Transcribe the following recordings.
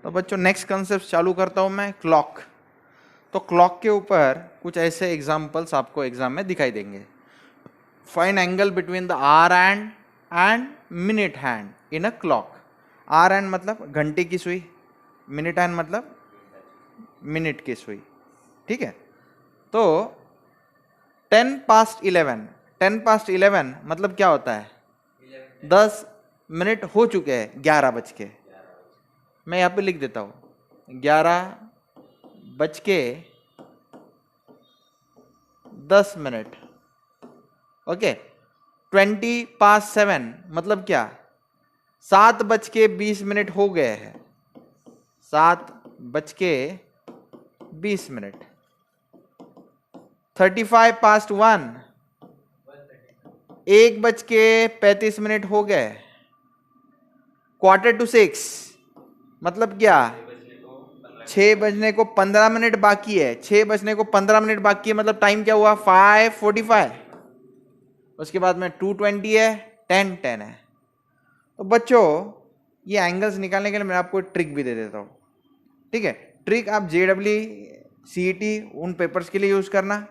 तो बच्चों next concept चालू करता हूं मैं, क्लॉक। तो क्लॉक के ऊपर कुछ ऐसे एग्जांपल्स आपको एग्जाम में दिखाई देंगे। Find angle between the hour hand and minute hand in a clock. Hour hand मतलब घंटे की सुई, मिनट हैंड मतलब मिनट की सुई। ठीक है, तो 10 past 11, 10 past 11 मतलब क्या होता है? 10 मिनट हो चुके हैं 11 बज के। मैं यहां पे लिख देता हूं 11 बज के 10 मिनट। ओके, 20 past 7 मतलब क्या? 7 बज के 20 मिनट हो गए हैं, 7 बज के 20 मिनट। 35 past 1, 1 बज के 35 मिनट हो गए। 5:45 मतलब क्या? 6 बजने को 15 मिनट बाकी है, 6 बजने को 15 मिनट बाकी है, मतलब टाइम क्या हुआ? 5:45। उसके बाद में 2:20 है, 10:10 है। तो बच्चों ये एंगल्स निकालने के लिए मैं आपको ट्रिक भी दे देता हूं। ठीक है, ट्रिक आप JEE CET उन पेपर्स के लिए यूज करना,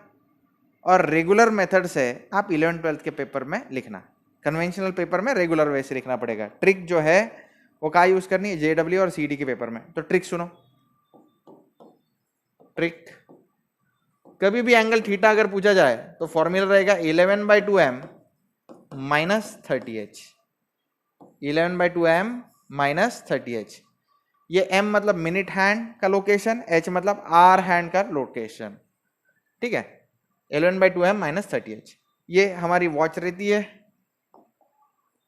और रेगुलर मेथड से आप 11th-12th के पेपर में लिखना। कन्वेंशनल पेपर में रेगुलर वे से लिखना पड़ेगा। ट्रिक जो है वो कहाँ यूज करनी है? JEE और CET के पेपर में। तो ट्रिक सुनो। ट्रिक, कभी भी एंगल थीटा अगर पूछा जाए तो फॉर्मूला रहेगा 11/2m minus 30h। 11/2m minus 30h। ये m मतलब मिनट हैंड का लोकेशन, h मतलब आर हैंड का लोकेशन। ठीक है, 11/2m माइनस 30h ये हमारी वॉच रहती है।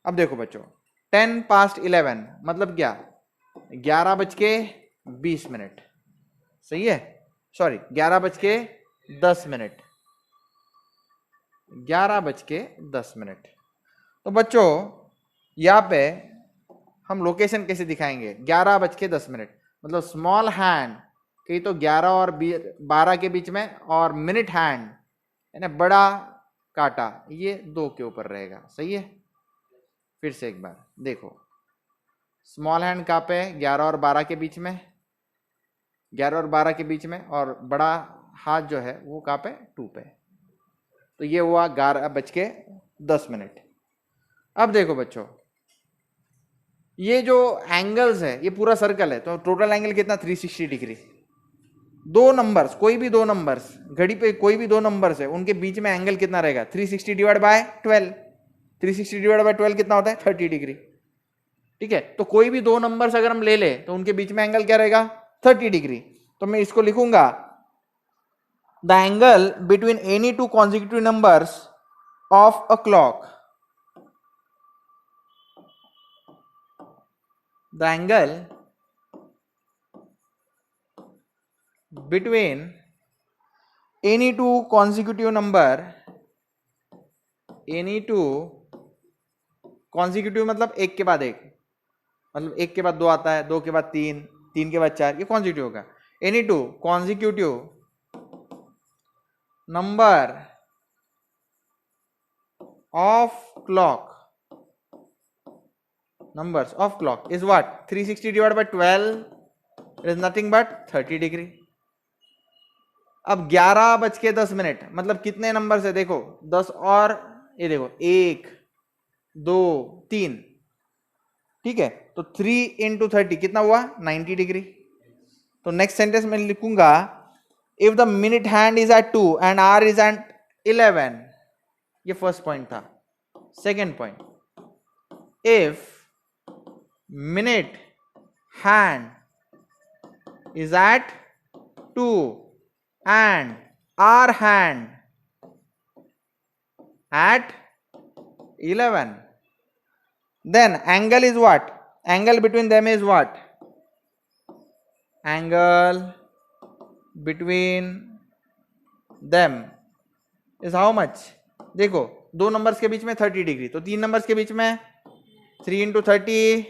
अब देखो बच्चों, 10 past 11 मतलब क्या? 11 बज के 20 मिनट। सही है, सॉरी 11 बज के 10 मिनट, 11 बज के 10 मिनट। तो बच्चों यहाँ पे हम लोकेशन कैसे दिखाएंगे? 11 बज के 10 मिनट मतलब स्मॉल हैंड कहीं तो 11 और 12 के बीच में, और मिनट हैंड यानी बड़ा काटा ये 2 के ऊपर रहेगा। सही है, फिर से एक बार देखो, स्मॉल हैंड कहाँ पे? 11 और 12 के बीच में, 11 और 12 के बीच में, और बड़ा हाथ जो है वो कहाँ पे? 2 पे। तो ये हुआ 11 बज के 10 मिनट। अब देखो बच्चों, ये जो एंगल्स है ये पूरा सर्कल है, तो टोटल एंगल कितना? 360 डिग्री। दो नंबर्स, कोई भी दो नंबर्स घड़ी पे, कोई भी दो नंबर्स है, उनके बीच में एंगल कितना रहेगा? 360 डिवाइड बाय 12। 360 डिवाइड बाय 12 कितना होता है? 30 डिग्री। ठीक है, तो कोई भी दो नंबर्स अगर हम ले ले तो उनके बीच में एंगल क्या रहेगा? 30 डिग्री। तो मैं इसको लिखूंगा the angle between any two consecutive numbers of a clock, the angle between any two consecutive number, any two consecutive मतलब एक के बाद एक, मतलब एक के बाद दो आता है, दो के बाद तीन, तीन के बाद चार, ये कॉन्जिक्यूटिव होगा। Any two consecutive number of clock, numbers of clock is what? 360 divided by 12 is nothing but 30 degree. अब 11 बज के 10 मिनट मतलब कितने नंबर से? देखो 10 और ये देखो 1 2 3। ठीक है, तो 3 × 30 कितना हुआ? 90 डिग्री। तो नेक्स्ट सेंटेंस में लिखूंगा if the minute hand is at 2 and hour is at 11। ये फर्स्ट पॉइंट था। Second point, if minute hand is at 2 and our hand at 11, then angle is what? Angle between them is what? Angle between them is how much? देखो दो numbers के बीच में 30 degree, तो तीन numbers के बीच में 3 × 30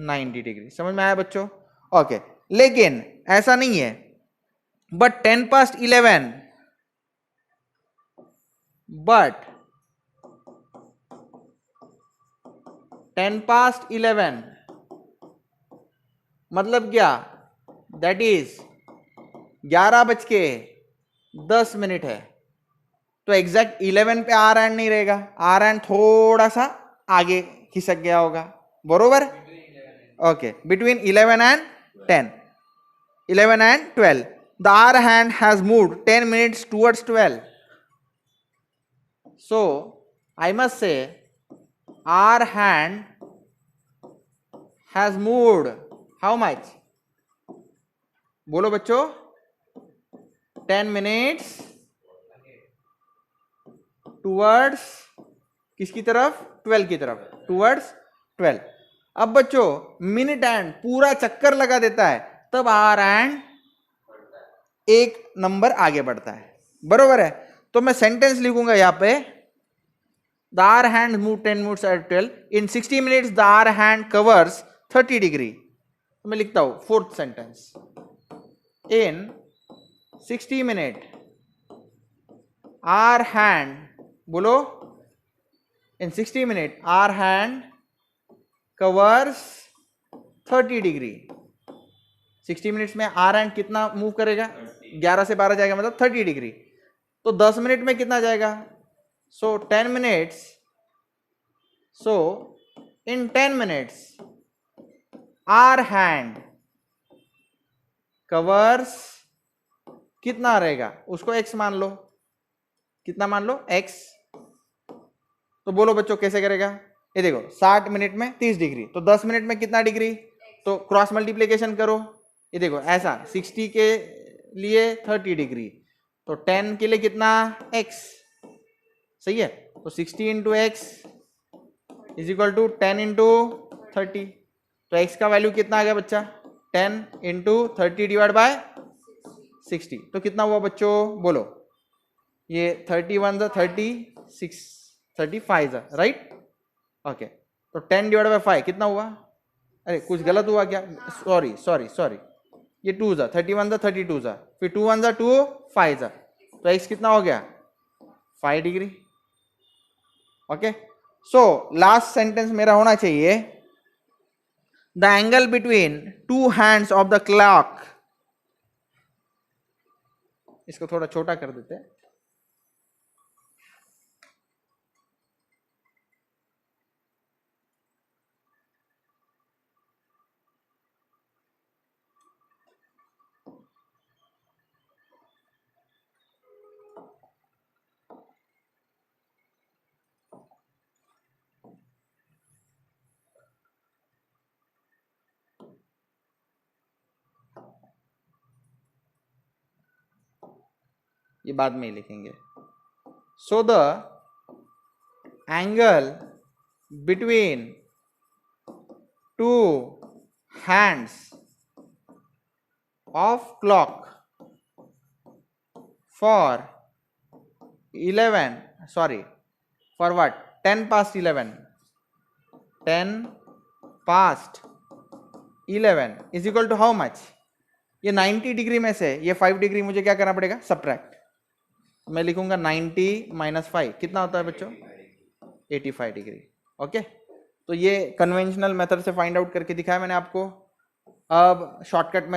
90 degree. समझ में आया बच्चों? ओके, लेकिन ऐसा नहीं है। बट 10 past 11 but 10 past 11 मतलब क्या, दैट इज 11:10 है। तो एग्जैक्ट 11 पे आर एंड नहीं रहेगा, आर एंड थोड़ा सा आगे खिसक गया होगा, बरोबर। Okay, between 11 and 10, 11 and 12, the R hand has moved 10 minutes towards 12. So I must say R hand has moved how much? बोलो बच्चों, 10 minutes towards किसकी तरफ, 12 की तरफ, towards 12। अब बच्चों मिनट एंड पूरा चक्कर लगा देता है, तब आर एंड एक नंबर आगे बढ़ता है, बरोबर है। तो मैं सेंटेंस लिखूंगा यहां पे, the hour hand move 10 minutes at 12, in 60 minutes the hour hand covers 30 degree. तो मैं लिखता हूं fourth sentence, in 60 minutes hour hand, बोलो, in 60 minutes hour hand covers 30 degree. 60 minutes में आर एंड कितना मूव करेगा, 11 से 12 जाएगा, मतलब 30 डिग्री। तो 10 मिनट में कितना जाएगा, so 10 minutes, so in 10 minutes hour hand covers कितना रहेगा, उसको x मान लो, कितना मान लो, x। तो बोलो बच्चों कैसे करेगा, ये देखो 60 मिनट में 30 डिग्री, तो 10 मिनट में कितना डिग्री, तो क्रॉस मल्टीप्लीकेशन करो, ये देखो ऐसा 60 के लिए 30 डिग्री, तो 10 के लिए कितना, x, सही है। तो 60 into x is equal to 10 into 30। तो x का वैल्यू कितना आ गया बच्चा, 10 इंटू 30 डिवाइड बाय 60। तो कितना हुआ बच्चों, बोलो, ये 31 जा 36, 35 जा, राइट। ओके, तो 10 डिवाइड बाय 5 कितना हुआ, अरे कुछ गलत हुआ क्या, सॉरी सॉरी सॉरी, ये 2 जा 31 जा 32 जा, फिर 2 1 जा 2 5 जा, तो x कितना हो गया, 5 degree. Okay, so last sentence मेरा होना चाहिए, the angle between two hands of the clock, इसको थोड़ा छोटा कर देते हैं, ये बाद में ही लिखेंगे। So the angle between two hands of clock for 11, sorry for what, 10 past 11, 10 past 11 is equal to how much, ये 90 डिग्री में से ये 5 डिग्री मुझे क्या करना पड़ेगा, सब्ट्रैक्ट। मैं लिखूंगा 90 माइनस 5 कितना होता है बच्चों, 85 डिग्री। ओके, तो ये कन्वेंशनल मेथड से फाइंड आउट करके दिखाया मैंने आपको। अब शॉर्टकट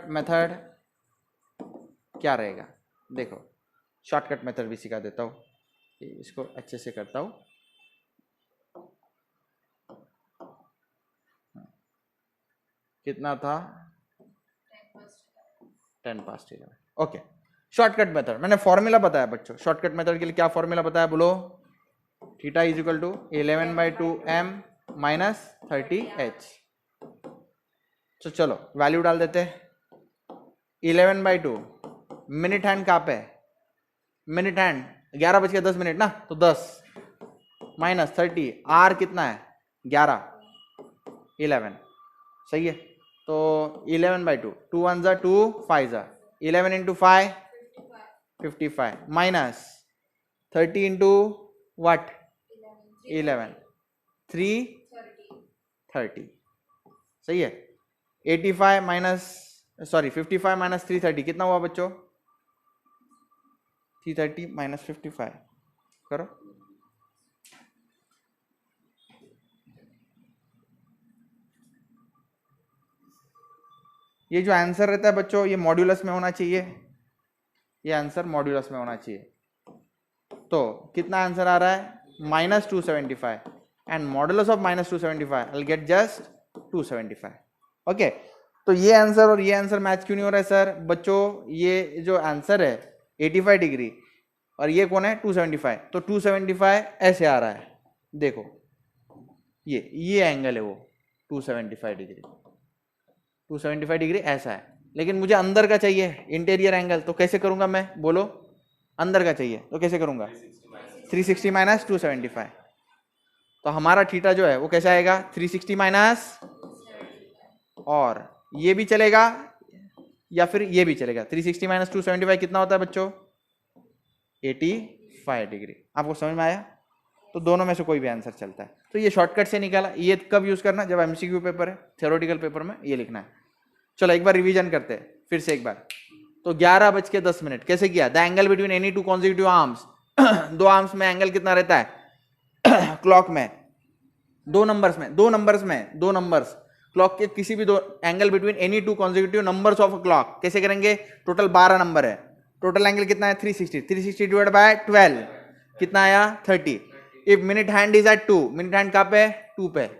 मेथड क्या रहेगा, देखो शॉर्टकट मेथड भी सिखा देता हूँ, इसको अच्छे से करता हूँ। कितना था, 10 past 11। ओके, शॉर्टकट मेथड मैंने फॉर्मूला बताया बच्चों, शॉर्टकट मेथड के लिए क्या फॉर्मूला बताया, बोलो, theta is equal to 11/2m minus 30h। तो चलो वैल्यू डाल देते हैं, 11/2, मिनट हैंड कहाँ पे, मिनट हैंड 11:10 ना, तो 10 माइनस 30, आर कितना है 11, 11, सही है। तो 11/2, 2 1 जा 2 5 जा, 11 इंटू 5 55 माइनस 30 इंटू व्हाट, 11 3 30, सही है। 85 माइनस, सॉरी 55 माइनस 330 कितना हुआ बच्चों, 330 माइनस 55 करो, ये जो आंसर रहता है बच्चों ये मॉड्यूलस में होना चाहिए, ये आंसर मॉड्यूलस में होना चाहिए। तो कितना आंसर आ रहा है -275 and modulus of -275 I will get just 275। Okay, तो ये आंसर और ये आंसर मैच क्यों नहीं हो रहा है सर? बच्चों ये जो आंसर है 85 डिग्री और ये कौन है 275, तो 275 ऐसे आ रहा है, देखो ये एंगल है वो 275 डिग्री, 275 डिग्री ऐसा है। लेकिन मुझे अंदर का चाहिए इंटीरियर एंगल, तो कैसे करूंगा मैं, बोलो? अंदर का चाहिए तो कैसे करूंगा? 360 माइनस 275। तो हमारा थीटा जो है वो कैसा आएगा 360 माइनस, और ये भी चलेगा या फिर ये भी चलेगा। 360 माइनस 275 कितना होता है बच्चों? 85 डिग्री। आपको समझ में आया? तो दोनों में से कोई भी आंसर चलता है। तो ये शॉर्टकट से निकाला। ये कब यूज करना? जब एमसीक्यू पेपर है, थ्योरेटिकल पेपर में ये लिखना है। चलो एक बार रिवीजन करते हैं फिर से एक बार। तो 11:10 कैसे किया? The angle between any two consecutive arms दो आर्म्स में एंगल कितना रहता है क्लॉक में? दो नंबर्स क्लॉक के किसी भी दो angle between any two consecutive numbers of clock कैसे करेंगे? टोटल 12 नंबर है, टोटल एंगल कितना है 360 डिवाइड बाय 12 कितना आया 30। If minute hand is at 2, minute hand कहाँ पे है 2 पे,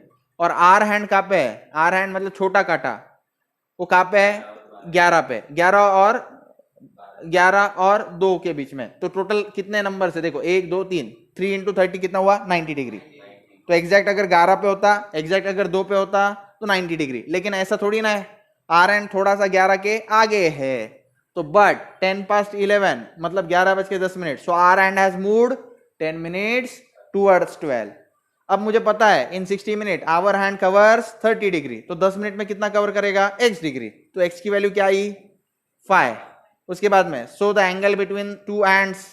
और आर हैंड कहाँ पे है? आर हैंड मतलब छोटा काटा, वो कहाँ पे है 11 पे, 11 और 2 के बीच में। तो टोटल कितने नंबर से देखो 1 2 3, 3 इंटू 30 कितना हुआ 90 डिग्री। तो एग्जैक्ट अगर 11 पे होता, एग्जैक्ट अगर 2 पे होता तो 90 डिग्री, लेकिन ऐसा थोड़ी ना है, आर एंड थोड़ा सा 11 के आगे है। तो बट 10:11 मतलब 11:10, so hour hand has moved 10 minutes towards 12। अब मुझे पता है in 60 minute hour hand covers 30 degree, तो 10 मिनट में कितना कवर करेगा x डिग्री, तो x की वैल्यू क्या आई 5। उसके बाद में so the angle between two hands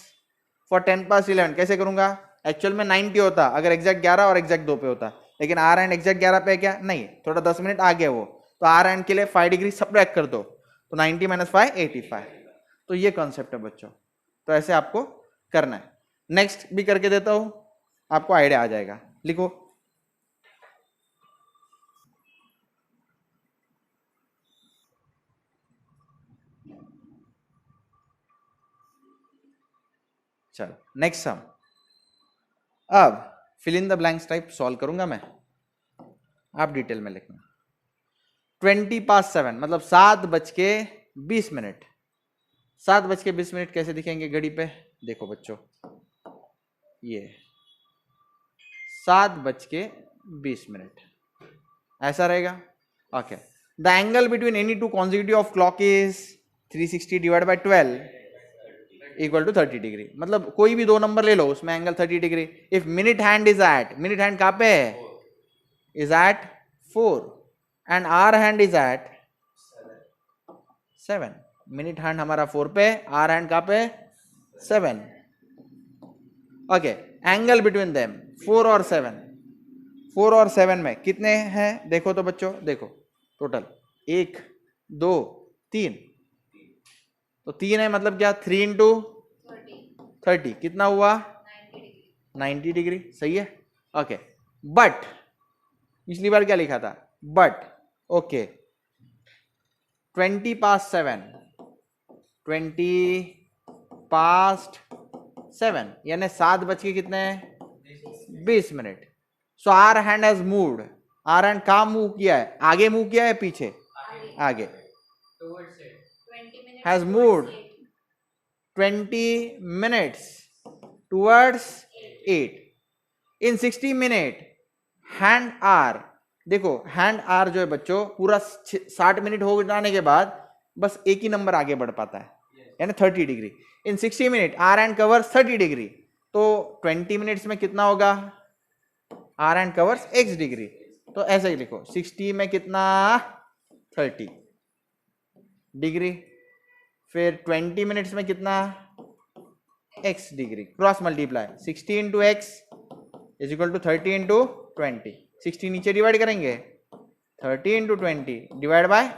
for 10:11 कैसे करूंगा? एक्चुअल में 90 होता अगर एग्जैक्ट 11 और एग्जैक्ट 2 पे होता, लेकिन आर एंड एग्जैक्ट 11 पे है क्या? नहीं, थोड़ा 10 मिनट आगे वो, तो आर एंड के लिए 5 डिग्री सब्ट्रैक्ट कर दो, तो 90 माइनस 5 85। तो ये कॉन्सेप्ट है बच्चों, तो ऐसे आपको करना है। नेक्स्ट भी करके देता हूं, आपको आइडिया आ जाएगा। लिखो चलो नेक्स्ट सम। अब fill in the blanks type solve करूंगा मैं, आप डिटेल में लिखना। 7:20 मतलब 7:20। 7:20 कैसे दिखेंगे घड़ी पे? देखो बच्चों ये 7:20 ऐसा रहेगा। Okay, the angle between any two consecutive of clock is 360 divide by 12 equal to 30 degree. मतलब कोई भी दो नंबर ले लो उसमें angle 30 degree. If minute hand is at, minute hand कहाँ पे है? Is at 4 and hour hand is at 7। Minute hand हमारा 4 पे, आर हैंड कहाँ पे 7। ओके, एंगल बिटवीन देम 4 और 7, 4 और 7 में कितने हैं देखो तो बच्चों, देखो टोटल 1 2 3, तो 3 है मतलब क्या 3 इंटू 30 कितना हुआ 90 डिग्री। सही है। ओके, बट पिछली बार क्या लिखा था? बट ओके 20:07 20:07 यानी 7:20। So hour hand has moved, hour hand कहाँ मूव किया है? आगे मूव किया है पीछे? आगे। Has moved 20 minutes towards 8 in 60 minute hand hour. देखो हैंड आर जो है बच्चों पूरा 60 मिनट हो जाने के बाद बस एक ही नंबर आगे बढ़ पाता है, यानी 30 degree. In 60 minute hour hand cover 30 degree, तो 20 मिनट्स में कितना होगा? Hour hand covers x degree. तो ऐसे ही लिखो 60 में कितना 30 डिग्री, फिर 20 मिनट्स में कितना x degree, cross multiply 60 into x is equal to 30 into 20। 60 नीचे डिवाइड करेंगे, 30 इंटू 20 डिवाइड बाय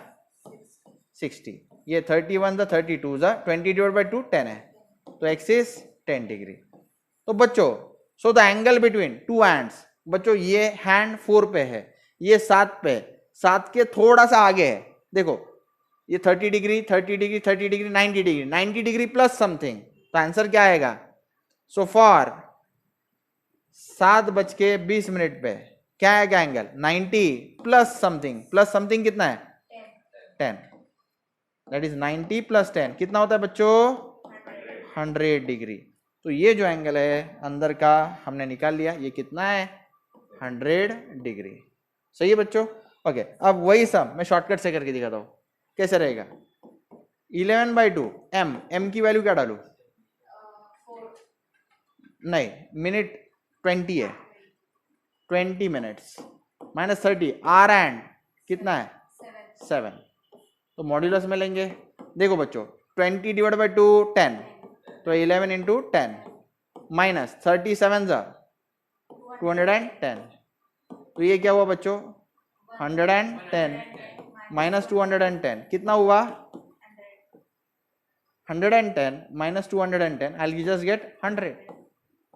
60, ये 31 द 32 द 20 डिवाइड बाय 2 10 है, तो x इज 10 डिग्री। तो बच्चों सो the angle between two hands, बच्चों ये हैंड 4 पे है, ये 7 पे, 7 के थोड़ा सा आगे है। देखो ये 30 degree 30 degree 30 degree 90 degree 90 degree plus something, तो आंसर क्या आएगा? सो फॉर 7:20 पे क्या आएगा एंगल? 90 प्लस समथिंग कितना है? 10। दैट इज 90 प्लस 10 कितना होता है बच्चों? 100 डिग्री। तो ये जो एंगल है अंदर का हमने निकाल लिया, ये कितना है? 100 डिग्री। सही है बच्चों? ओके, अब वही सब मैं शॉर्टकट से करके दिखाता हूं कैसे रहेगा। 11/2 m की वैल्यू क्या डालू? नहीं, मिनट 20 है, 20 मिनट्स माइनस 30 आर एंड कितना है? 7। तो मॉड्यूलस में लेंगे। देखो बच्चों 20 डिवाइड बाई 2 10, तो 11 इंटू 10 माइनस 37 जा 210। तो ये क्या हुआ बच्चों? 110 माइनस 210 कितना हुआ? 110 minus 210 I just get 100।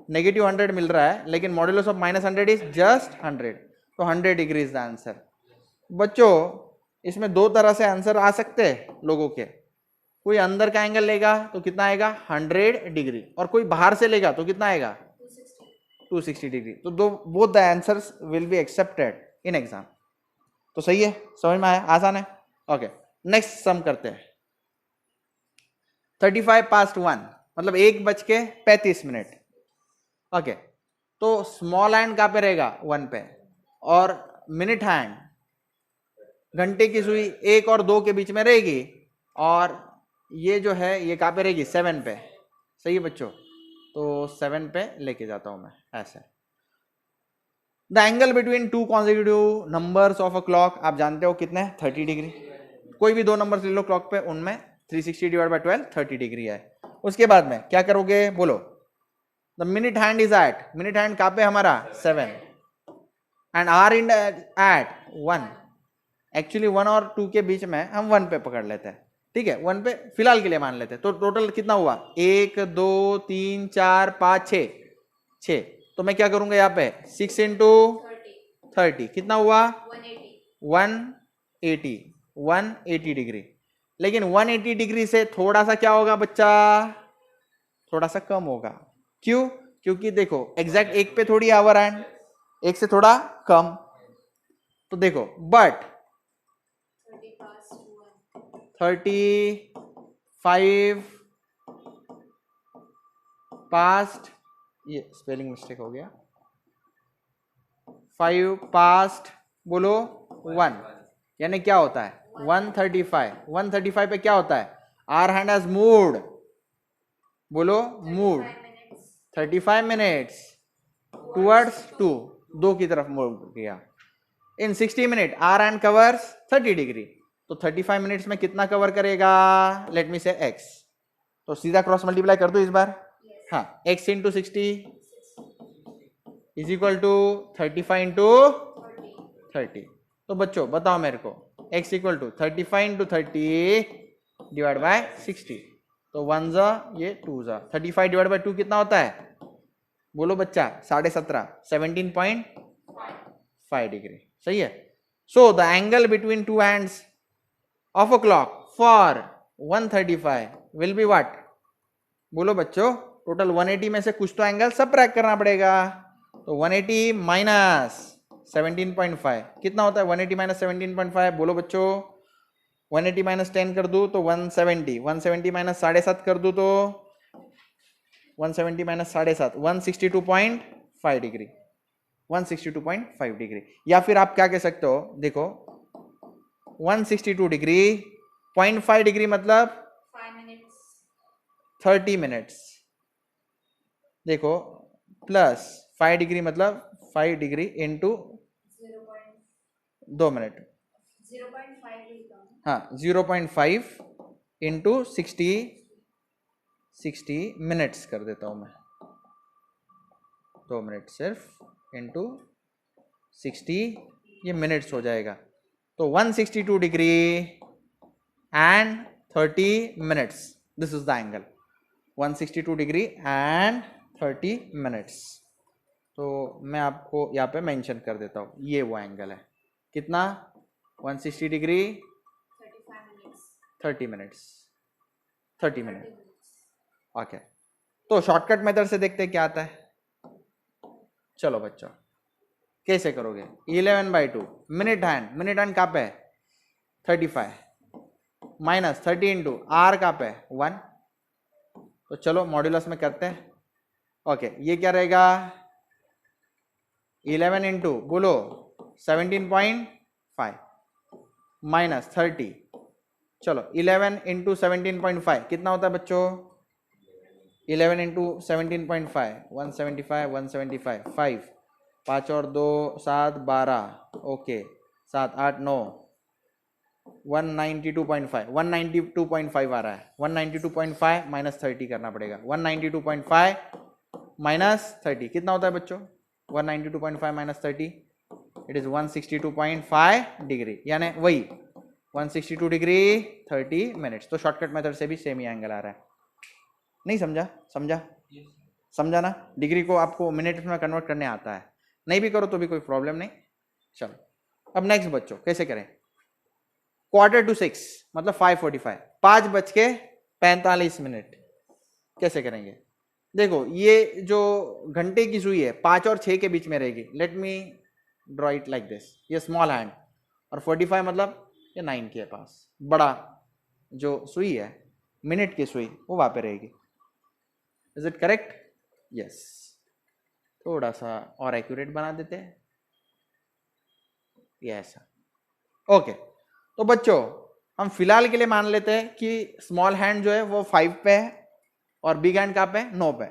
Negative 100 मिल रहा है लेकिन modulus of minus 100 is just 100, तो 100 डिग्री इज द आंसर। बच्चों इसमें दो तरह से आंसर आ सकते हैं लोगों के। कोई अंदर का एंगल लेगा तो कितना आएगा? 100 डिग्री, और कोई बाहर से लेगा तो कितना आएगा? 260 डिग्री। तो दो both the answers will be accepted in exam. तो सही है, समझ में आया? आसान है। ओके, नेक्स्ट सम करते हैं। 35 पास्ट 1 मतलब 1:35। ओके, तो स्मॉल हैंड कहाँ पे रहेगा? 1 पे, और मिनट हैंड घंटे की सुई 1 और 2 के बीच में रहेगी, और ये जो है ये कहाँ पे रहेगी? 7 पे। सही है बच्चों? तो 7 पे लेके जाता हूं मैं ऐसे। The angle between to consecutive numbers of a clock, आप जानते हो कितने? 30 डिग्री। कोई भी दो नंबर्स ले लो क्लॉक पे, उनमें 360 डिवाइड बाई 12 30 डिग्री है। उसके बाद में क्या करोगे बोलो? The minute hand is at, minute hand कहाँ पे हमारा? 7, and hour in at 1। Actually 1 और 2 के बीच में हम 1 पे पकड़ लेते हैं, ठीक है? 1 पे फिलहाल के लिए मान लेते हैं। तो टोटल कितना हुआ? 1 2 3 4 5 6। तो मैं क्या करूंगा यहाँ पे? 6 इंटू 30 कितना हुआ? 180 डिग्री। लेकिन 180 डिग्री से थोड़ा सा क्या होगा बच्चा? थोड़ा सा कम होगा। क्यों? क्योंकि देखो एग्जैक्ट 1 पे थोड़ी आवर हैंड, 1 से थोड़ा कम। तो देखो बट 35 पास्ट, ये स्पेलिंग मिस्टेक हो गया, 5 पास्ट बोलो 1, यानी क्या होता है? 135। 135 पे क्या होता है? आर हैंड हैज मूव्ड, बोलो मूव्ड 35 मिनट्स टुवर्ड्स 2 की तरफ मूव किया। In 60 minute hour hand covers 30 degree. तो 35 मिनट्स में कितना कवर करेगा? लेट मी से x। तो सीधा क्रॉस मल्टीप्लाई कर दो इस बार। हाँ, x into 60 is equal to 35 into 30। तो बच्चों बताओ मेरे को, x equal to 35 into 30 divide by 60। तो 1 जा ये 2 जा, 35 डिवाइड बाय 2 कितना होता है? बोलो बच्चा 17.5, 17.5 डिग्री। सही है। सो the angle between two hands of a clock for 135 will be what? बोलो बच्चों, टोटल 180 में से कुछ तो एंगल सबट्रैक्ट करना पड़ेगा। तो 180 माइनस 17.5 कितना होता है? 180 माइनस 17.5 बोलो बच्चों। 180 माइनस 10 कर दूं तो 170, 170 माइनस 7.5 कर दूं तो 170 माइनस 7.5 162.5 डिग्री, 162.5 डिग्री। या फिर आप क्या कह सकते हो, देखो 162 डिग्री 0.5 डिग्री मतलब 30 मिनट्स, देखो प्लस 5 डिग्री मतलब 5 डिग्री इंटू 2 मिनट, हाँ 0.5 इंटू 60 मिनट्स कर देता हूं मैं, 2 मिनट सिर्फ इंटू 60, ये मिनट्स हो जाएगा। तो 162 degree and 30 minutes, this is the angle 162 degree and 30 minutes. तो मैं आपको यहाँ पे मेंशन कर देता हूँ, ये वो एंगल है। कितना? 160 डिग्री 30 मिनट्स 30 मिनट। ओके, तो शॉर्टकट मेथड से देखते हैं क्या आता है। चलो बच्चों, कैसे करोगे? 11/2 मिनट हैंड कहाँ पे है? 35 माइनस 30 इंटू आर कहाँ पे है? 1। तो चलो मॉड्यूलस में करते हैं। ओके, ये क्या रहेगा? 11 इंटू बोलो 17.5 माइनस 30, चलो 11 इंटू 17.5 कितना होता है बच्चों? 11 इंटू 17.5 175 175 5 5 और 2 7 12 ओके 7 8 9 192.5 192.5 आ रहा है। 192.5 माइनस 30 करना पड़ेगा। 192.5 माइनस 30 कितना होता है बच्चों? 192.5 माइनस 30 इट इज 162.5 डिग्री, यानी वही 162 डिग्री 30 मिनट्स। तो शॉर्टकट मेथड से भी सेम ही एंगल आ रहा है। नहीं समझा? समझा ना? डिग्री को आपको मिनट में कन्वर्ट करने आता है, नहीं भी करो तो भी कोई प्रॉब्लम नहीं। चलो अब नेक्स्ट बच्चों कैसे करें? 5:45 मतलब 5:45 5:45 कैसे करेंगे? देखो ये जो घंटे की सुई है 5 और 6 के बीच में रहेगी। Let me draw it like this, ये स्मॉल हैंड, और 45 मतलब ये 9 के पास बड़ा जो सुई है मिनट की सुई वो वहां पे रहेगी। Is it correct? यस। थोड़ा सा और एक्यूरेट बना देते हैं ये ऐसा। ओके, तो बच्चों हम फिलहाल के लिए मान लेते हैं कि स्मॉल हैंड जो है वो 5 पे है और बिग हैंड कहाँ पे है? 9 पे।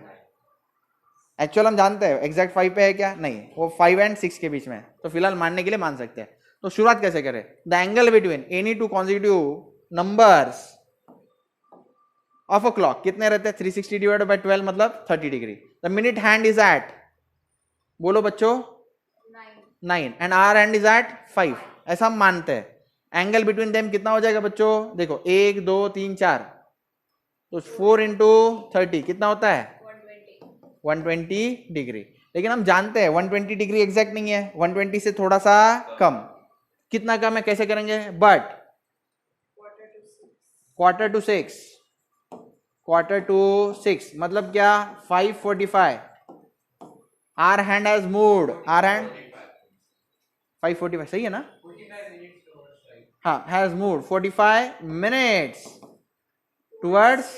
एक्चुअल हम जानते हैं एग्जैक्ट 5 पे है क्या? नहीं, वो 5 एंड 6 के बीच में है। तो फिलहाल मानने के लिए मान सकते हैं। तो शुरुआत कैसे करें? The angle between any two consecutive numbers of a clock कितने रहते हैं? 360 डिवाइडेड बाय 12 मतलब 30 degree. The minute hand is at, बोलो बच्चों, 9 and hour hand is at 5। ऐसा हम मानते हैं। एंगल बिटवीन देम कितना हो जाएगा बच्चों? देखो 1 2 3 4, तो 4 इंटू 30 कितना होता है? 120 डिग्री। लेकिन हम जानते हैं 120 डिग्री एग्जैक्ट नहीं है, 120 से थोड़ा सा कम। कितना कम है? कैसे करेंगे? बट क्वार्टर टू 6 मतलब क्या? 5:45 hour hand has moved, hour hand 5:45 सही है ना? हाँ, हैज मूव्ड 45 मिनट्स टुवर्ड्स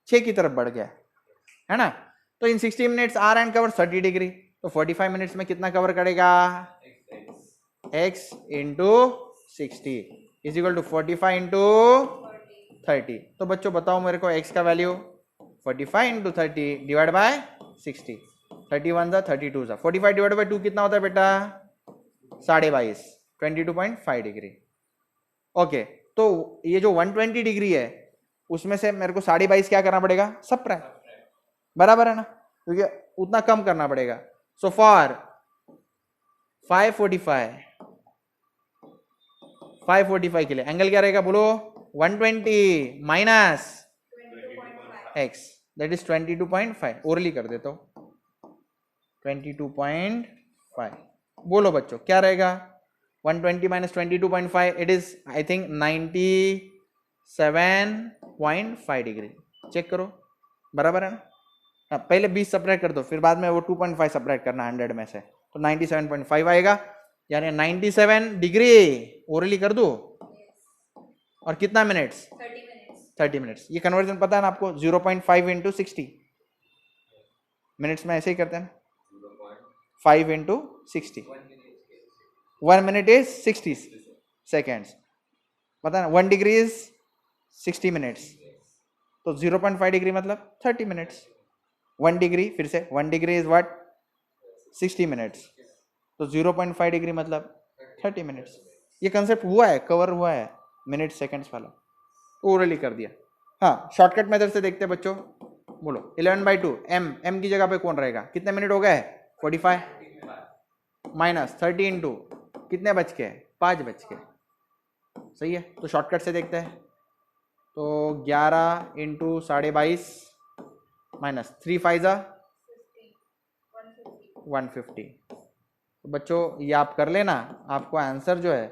6 की तरफ बढ़ गया है ना? तो in 60 minutes hour hand cover 30 degree, तो 45 मिनट्स में कितना कवर करेगा? x into 60 is equal to 45 into 30। तो बच्चों बताओ मेरे को x का वैल्यू 45 इंटू 30 डिवाइड बाय 60। 31 जा 32 जा 45 डिवाइड बाय 2 कितना होता है बेटा? 22.5 22.5 डिग्री। ओके, तो ये जो 120 डिग्री है उसमें से मेरे को 22.5 क्या करना पड़ेगा? सबट्रैक्ट, बराबर है ना? क्योंकि उतना कम करना पड़ेगा। सो फॉर 545 के लिए एंगल क्या रहेगा बोलो? 120 minus x that is 22.5। Orally कर देता हूं 22.5। बोलो बच्चों क्या रहेगा? 120 minus 22.5 it is I think 97.5 degree. Check करो, बराबर है ना? पहले 20 सब्ट्रैक्ट कर दो, फिर बाद में वो 2.5 सब्ट्रैक्ट करना 100 में से, तो 97.5 आएगा, यानी 97 डिग्री ओरली कर दो। और कितना मिनट्स? 30 मिनट्स। ये कन्वर्जन पता है ना आपको? 0.5 इंटू 60 मिनट्स में ऐसे ही करते हैं ना, 5 इंटू 60। 1 मिनट इज 60 सेकेंड्स, पता है ना? 1 डिग्री इज 60 मिनट्स, तो 0.5 डिग्री मतलब 30 मिनट्स। 1 डिग्री, फिर से 1 डिग्री इज व्हाट? 60 मिनट्स, तो 0.5 डिग्री मतलब 30 मिनट्स। ये कंसेप्ट हुआ है, कवर हुआ है मिनट सेकंड्स वाला, ओरली कर दिया। हाँ, शॉर्टकट मेथड से देखते हैं बच्चों। बोलो 11/2 m की जगह पे कौन रहेगा? कितने मिनट हो गए? 45 माइनस 30 इंटू कितने बच के? 5 बच के, सही है। तो शॉर्टकट से देखते हैं, तो 11 इंटू 22.5 माइनस 3 5 जा 150। तो बच्चों ये आप कर लेना, आपको आंसर जो है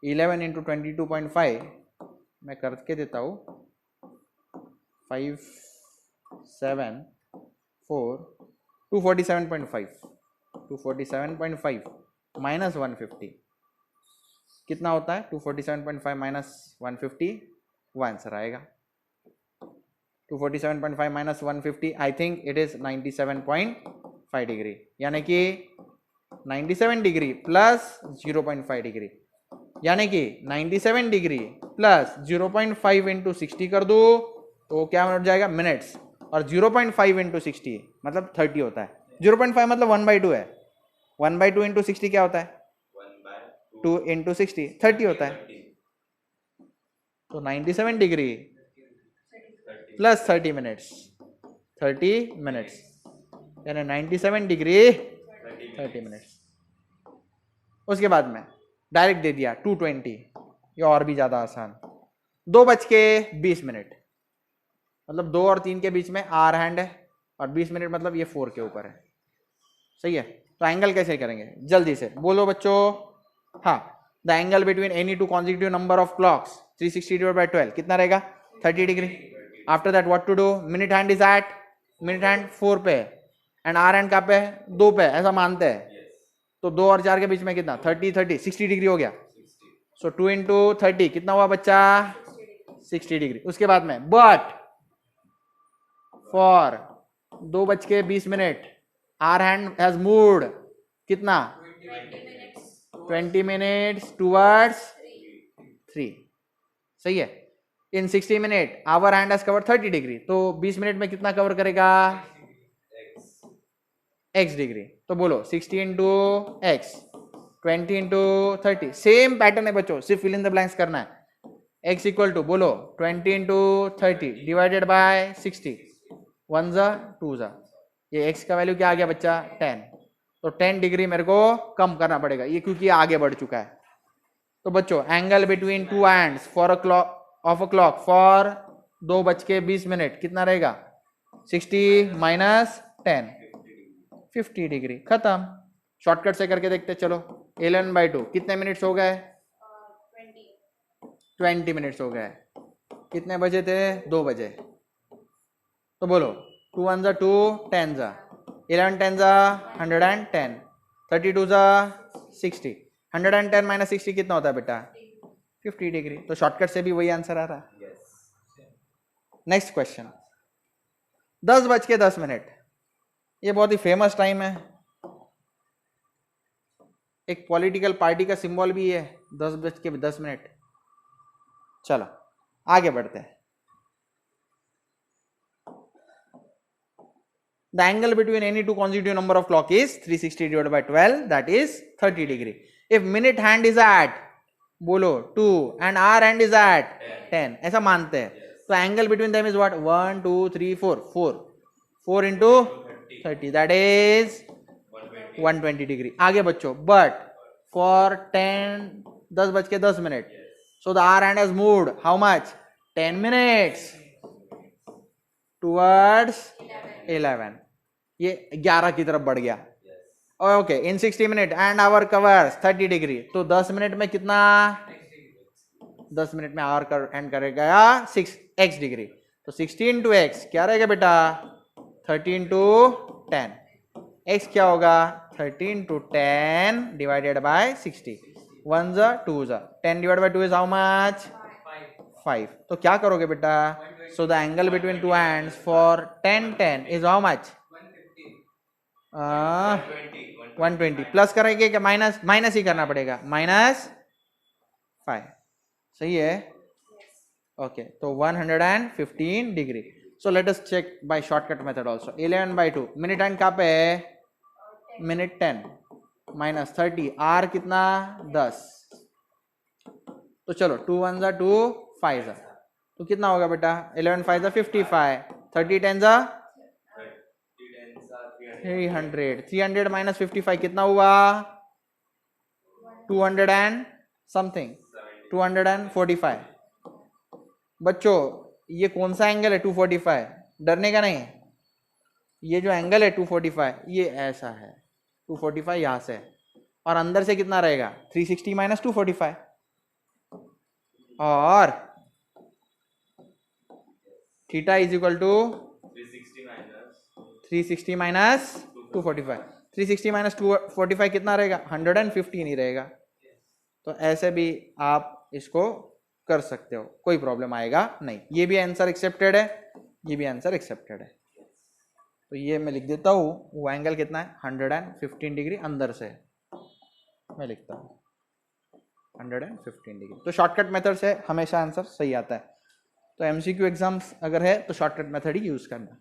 11 इंटू 22.5 मैं करके देता हूँ 5 7 4 247.5 माइनस 150 कितना होता है 247.5 माइनस 150 वो आंसर आएगा 247.5 minus 150 I think it is 97.5 degree यानी कि 97 डिग्री प्लस 0.5 डिग्री यानी कि 97 डिग्री प्लस 0.5 इंटू 60 कर दो तो क्या हो जाएगा मिनट्स और 0.5 इंटू 60 मतलब 30 होता है 0.5 मतलब 1/2 है 1/2 इंटू 60 क्या होता है 2 इंटू 60 30 होता है तो 97 डिग्री प्लस 30 मिनट्स यानी 97 डिग्री 30 मिनट्स उसके बाद में डायरेक्ट दे दिया 220 ये और भी ज्यादा आसान 2:20 मतलब 2 और 3 के बीच में आर हैंड है और 20 मिनट मतलब ये 4 के ऊपर है सही है तो एंगल कैसे करेंगे जल्दी से बोलो बच्चों हाँ the angle between any two consecutive number of clocks 360 divide by 12 कितना रहेगा 30 degree after that what to do minute hand is at minute hand 4 पे एंड आर हैंड कहाँ पे 2 पे ऐसा मानते हैं तो 2 और 4 के बीच में कितना 60 डिग्री हो गया सो 2 इंटू 30 कितना हुआ बच्चा 60 डिग्री उसके बाद में but for 2:20 hour hand has moved कितना 20 मिनट्स टुवर्ड्स 3 सही है in 60 minute hour hand has cover 30 degree तो 20 मिनट में कितना कवर करेगा x डिग्री तो बोलो 60 into x 20 into 30 same pattern है बच्चों सिर्फ फिल इन द ब्लैंक्स करना है x इक्वल टू बोलो 20 इंटू 30 डिवाइडेड बाय 60 1 जा 2 जा ये x का वैल्यू क्या आ गया बच्चा 10 तो 10 डिग्री मेरे को कम करना पड़ेगा ये क्योंकि आगे बढ़ चुका है तो बच्चों angle between two ends for a clock of a clock for 2:20 कितना रहेगा 60 माइनस 10 50 डिग्री खत्म शॉर्टकट से करके देखते चलो 11/2 कितने मिनट्स हो गए 20 मिनट्स हो गए कितने बजे थे 2 बजे तो बोलो 2 1 जा 2 10 जा 11 10 जा 110 32 जा 60 110 माइनस 60 कितना होता है बेटा 50 डिग्री तो शॉर्टकट से भी वही आंसर आ रहा है नेक्स्ट क्वेश्चन 10:10 ये बहुत ही फेमस टाइम है एक पॉलिटिकल पार्टी का सिंबल भी है 10:10 चलो आगे बढ़ते हैं the angle between any two consecutive number of clock is 360 divided by 12 that is 30 degree if minute hand is at बोलो 2 and hour hand is at 10 ऐसा मानते हैं तो angle between them is what 1 2 3 4 into 30 that is 120 degree आगे बच्चों but for 10:10 so the hour hand has moved how much 10 minutes towards 11 ये 11 की तरफ बढ़ गया okay in 60 minute and hour covers 30 degree तो 10 मिनट में कितना 10 मिनट में आवर कर एंड करेगा 6x डिग्री तो 60 इंटू एक्स क्या रहेगा बेटा 30 इंटू 10 x क्या होगा 30 इंटू 10 डिवाइडेड बाय 60 1 जा 2 जा 10 divide by 2 is how much 5 तो क्या करोगे बेटा सो the angle between two hands for 10 is how much 120 plus करेंगे क्या माइनस ही करना पड़ेगा -5 सही है ओके तो 115 degree so let us check by shortcut method also 11/2 minute hand कहाँ पे है मिनट 10 माइनस 30 आर कितना 10 तो चलो 2 1 जा 2 5 जा तो कितना होगा बेटा 11 5 जा 55 30 10 जा 300 माइनस 55 कितना हुआ 200 एंड समथिंग 245 बच्चों ये कौन सा एंगल है 245 डरने का नहीं ये जो एंगल है 245 ये ऐसा है 245 यहाँ से और अंदर से कितना रहेगा 360 माइनस 245 और theta is equal to 360 minus 245। 360 minus 245 कितना रहेगा? 115 ही रहेगा। तो ऐसे भी आप इसको कर सकते हो, कोई प्रॉब्लम आएगा नहीं। ये भी आंसर एक्सेप्टेड है, ये भी आंसर एक्सेप्टेड है। तो ये मैं लिख देता हूँ, वो एंगल कितना है? 115 डिग्री अंदर से मैं लिखता हूँ 115 डिग्री। तो शॉर्टकट मेथड से हमेशा आंसर सही आता है। तो एमसीक्यू एग्जाम्स अगर है तो शॉर्टकट मेथड ही यूज करना।